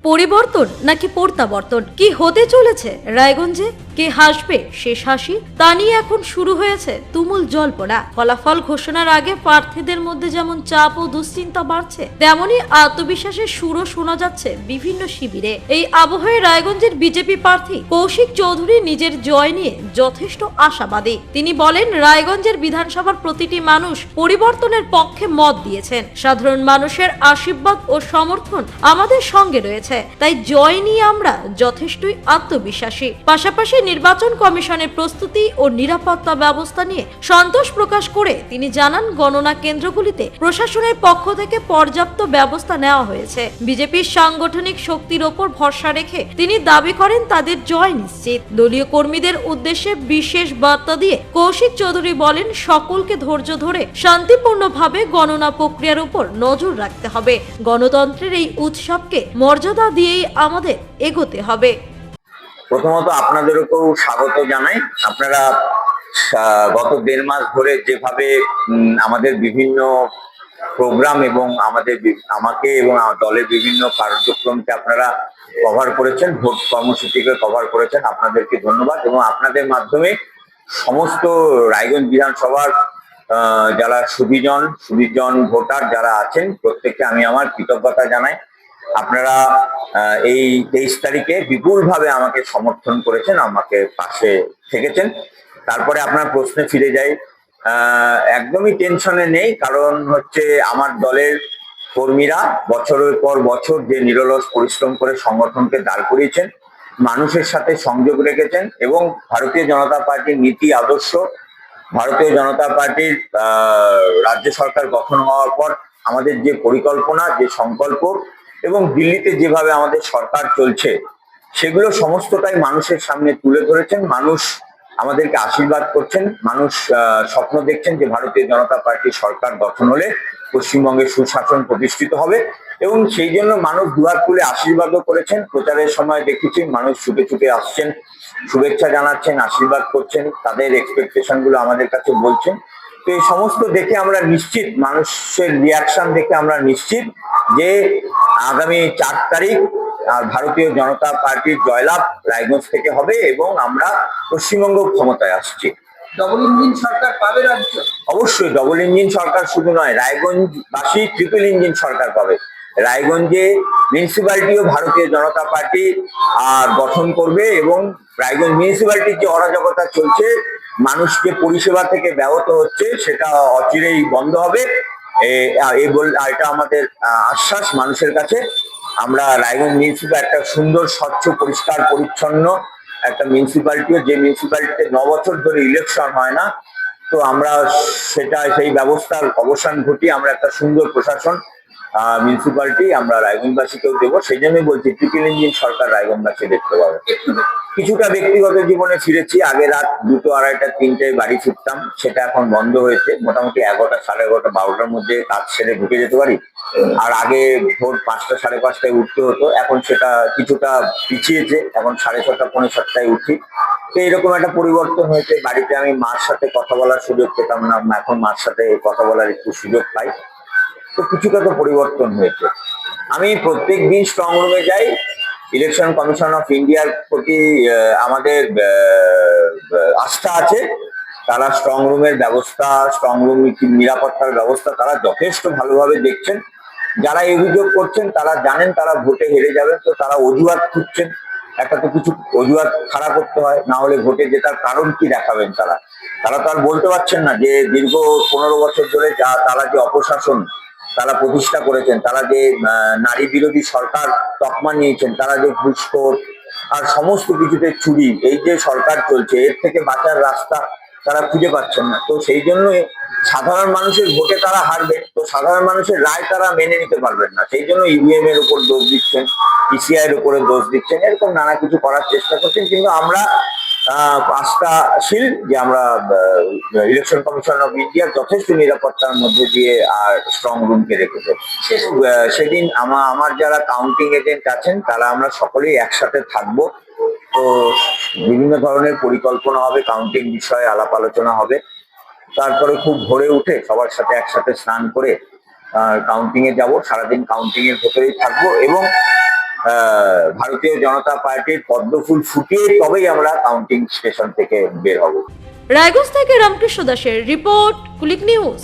পরিবর্তন নাকি প্রত্যাবর্তন কি হতে চলেছে রায়গঞ্জে? কে হাসবে শেষ হাসি তা নিয়ে এখন শুরু হয়েছে তুমুল জল্পনা। ফলাফল ঘোষণার আগে প্রার্থীদের মধ্যে যেমন চাপ ও দুশ্চিন্তা বাড়ছে, তেমনি আত্মবিশ্বাসের সুরও শোনা যাচ্ছে বিভিন্ন শিবিরে। এই আবহে রায়গঞ্জের বিজেপি প্রার্থী কৌশিক চৌধুরী নিজের জয় নিয়ে যথেষ্ট আশাবাদী। তিনি বলেন, রায়গঞ্জের বিধানসভার প্রতিটি মানুষ পরিবর্তনের পক্ষে মত দিয়েছেন। সাধারণ মানুষের আশীর্বাদ ও সমর্থন আমাদের সঙ্গে রয়েছে, তাই জয় নিয়ে আমরা যথেষ্টই আত্মবিশ্বাসী। পাশাপাশি নির্বাচন কমিশনের প্রস্তুতি ও নিরাপত্তা ব্যবস্থা নিয়ে সন্তোষ প্রকাশ করে তিনি জানান, গণনা কেন্দ্রগুলিতে প্রশাসনের পক্ষ থেকে পর্যাপ্ত ব্যবস্থা নেওয়া হয়েছে। বিজেপির সাংগঠনিক শক্তির ওপর ভরসা রেখে তিনি দাবি করেন তাদের জয় নিশ্চিত। দলীয় কর্মীদের উদ্দেশ্যে বিশেষ বার্তা দিয়ে কৌশিক চৌধুরী বলেন, সকলকে ধৈর্য ধরে শান্তিপূর্ণভাবে গণনা প্রক্রিয়ার উপর নজর রাখতে হবে। গণতন্ত্রের এই উৎসবকে মর্যাদা দিয়েই আমাদের এগোতে হবে। প্রথমত আপনাদেরকেও স্বাগত জানাই। আপনারা গত 1.5 মাস ধরে যেভাবে আমাদের বিভিন্ন প্রোগ্রাম এবং আমাকে এবং দলের বিভিন্ন কার্যক্রমকে আপনারা কভার করেছেন, ভোট কর্মসূচিকে কভার করেছেন, আপনাদেরকে ধন্যবাদ। এবং আপনাদের মাধ্যমে সমস্ত রায়গঞ্জ বিধানসভার যারা সুধীজন ভোটার যারা আছেন প্রত্যেককে আমি আমার কৃতজ্ঞতা জানাই। আপনারা এই 23 তারিখে বিপুলভাবে আমাকে সমর্থন করেছেন, আমাকে পাশে থেকেছেন। তারপরে আপনার প্রশ্নে ফিরে যাই, একদমই টেনশনে নেই, কারণ হচ্ছে আমার দলের কর্মীরা বছরের পর বছর যে নিরলস পরিশ্রম করে সংগঠনকে দাঁড় করিয়েছেন, মানুষের সাথে সংযোগ রেখেছেন এবং ভারতীয় জনতা পার্টির নীতি আদর্শ, ভারতীয় জনতা পার্টির রাজ্য সরকার গঠন হওয়ার পর আমাদের যে পরিকল্পনা, যে সংকল্প এবং দিল্লিতে যেভাবে আমাদের সরকার চলছে, সেগুলো সমস্তটাই মানুষের সামনে তুলে ধরেছেন। মানুষ আমাদেরকে আশীর্বাদ করছেন, মানুষ স্বপ্ন দেখছেন যে ভারতীয় জনতা পার্টির সরকার গঠন হলে পশ্চিমবঙ্গে সুশাসন প্রতিষ্ঠিত হবে এবং সেই জন্য মানুষ দুয়ার খুলে আশীর্বাদও করেছেন। প্রচারের সময় দেখেছি মানুষ ছুটে ছুটে আসছেন, শুভেচ্ছা জানাচ্ছেন, আশীর্বাদ করছেন, তাদের এক্সপেকটেশন গুলো আমাদের কাছে বলছেন। তো এই সমস্ত দেখে আমরা নিশ্চিত, মানুষের রিয়াকশন দেখে আমরা নিশ্চিত যে আগামী 4 তারিখ ভারতীয় জনতা পার্টির জয়লাভ রায়গঞ্জ থেকে হবে এবং আমরা পশ্চিমবঙ্গ ক্ষমতায় আসছি। ডবল ইঞ্জিন সরকার পাবে রাজ্য? অবশ্যই ডবল ইঞ্জিন সরকার শুধু নয়, রায়গঞ্জবাসী ট্রিপল ইঞ্জিন সরকার পাবে। রায়গঞ্জে মিউনিসিপ্যালিটিও ভারতীয় জনতা পার্টি গঠন করবে এবং রায়গঞ্জ মিউনিসিপ্যালিটির যে অরাজকতা চলছে, মানুষ যে পরিষেবা থেকে ব্যাহত হচ্ছে, সেটা অচিরেই বন্ধ হবে। এটা আমাদের আশ্বাস মানুষের কাছে। আমরা রায়গঞ্জ মিউনিসিপ্যালিটি একটা সুন্দর, স্বচ্ছ, পরিষ্কার পরিচ্ছন্ন একটা মিউনিসিপ্যালিটিও, যে মিউনিসিপ্যালিটিতে 9 বছর ধরে ইলেকশন হয় না, তো আমরা সেই ব্যবস্থার অবসান ঘটিয়ে আমরা একটা সুন্দর প্রশাসন মিউনিসিপ্যালিটি আমরা রায়গঞ্জবাসীকেও দেবো। সেই জন্যই বলছি ট্রিপল ইঞ্জিন সরকার রায়গঞ্জবাসী দেখতে পাবে। কিছুটা ব্যক্তিগত জীবনে ফিরেছি। আগে রাত 2টো, 2:30, 3টায় বাড়ি ফিরতাম, সেটা এখন বন্ধ হয়েছে। মোটামুটি 11টা, 11:30, 12টার মধ্যে কাজ সেরে ঢুকে যেতে পারি। আর আগে ভোর 5টা, 5:30টায় উঠতে হতো, এখন সেটা কিছুটা পিছিয়েছে, এখন 6:30, 6:45টায় উঠি। তো এরকম একটা পরিবর্তন হয়েছে। বাড়িতে আমি মার সাথে কথা বলার সুযোগ পেতাম না, এখন মার সাথে কথা বলার একটু সুযোগ পাই। তো কিছুটা তো পরিবর্তন হয়েছে। আমি প্রত্যেক দিন স্ট্রং রুমে যাই। ইলেকশন কমিশন অফ ইন্ডিয়ার প্রতি আমাদের আস্থা আছে। তারা স্ট্রং রুমের ব্যবস্থা, স্ট্রং রুম নিরাপত্তার ব্যবস্থা তারা যথেষ্ট ভালোভাবে দেখছেন। যারা এই অভিযোগ করছেন তারা জানেন তারা ভোটে হেরে যাবেন, তো তারা অজুহাত খুঁজছেন। একটা তো কিছু অজুহাত খাড়া করতে হয়, না হলে ভোটে জেতার কারণ কি দেখাবেন তারা? তারা তো আর বলতে পারছেন না যে দীর্ঘ 15 বছর ধরে তারা যে অপশাসন তারা প্রতিষ্ঠা করেছেন, তারা যে নারী বিরোধী সরকার তকমা নিয়েছেন, তারা যে ঘুষখোর আর সমস্ত কিছুতে চুরি, এই যে সরকার চলছে, এর থেকে বাঁচার রাস্তা তারা খুঁজে পাচ্ছেন না। তো সেই জন্য সাধারণ মানুষের ভোটে তারা হারবে, তো সাধারণ মানুষের রায় তারা মেনে নিতে পারবেন না। সেই জন্য ইভিএম এর উপর দোষ দিচ্ছেন, ইসিআই এর উপরে দোষ দিচ্ছেন, এরকম নানা কিছু করার চেষ্টা করছেন। কিন্তু আমরা আস্থাশীল যে আমরা ইলেকশন কমিশন অফ ইন্ডিয়ার যথেষ্ট নিরাপত্তার মধ্যে দিয়ে আর স্ট্রং রুমকে রেখেছে। সেদিন আমার যারা কাউন্টিং এজেন্ট আছেন তারা আমরা সকলেই একসাথে থাকবো। তো বিভিন্ন ধরনের পরিকল্পনা হবে, কাউন্টিং বিষয়ে আলাপ আলোচনা হবে। তারপরে খুব ভোরে উঠে সবার সাথে একসাথে স্নান করে কাউন্টিং এ যাবো। সারাদিন কাউন্টিং এর ভেতরেই থাকবো এবং ভারতীয় জনতা পার্টির পদ্মফুল ফুটিয়ে তবেই আমরা কাউন্টিং স্টেশন থেকে বের হব। রায়গঞ্জ থেকে রামকৃষ্ণ দাসের রিপোর্ট, কুলিক নিউজ।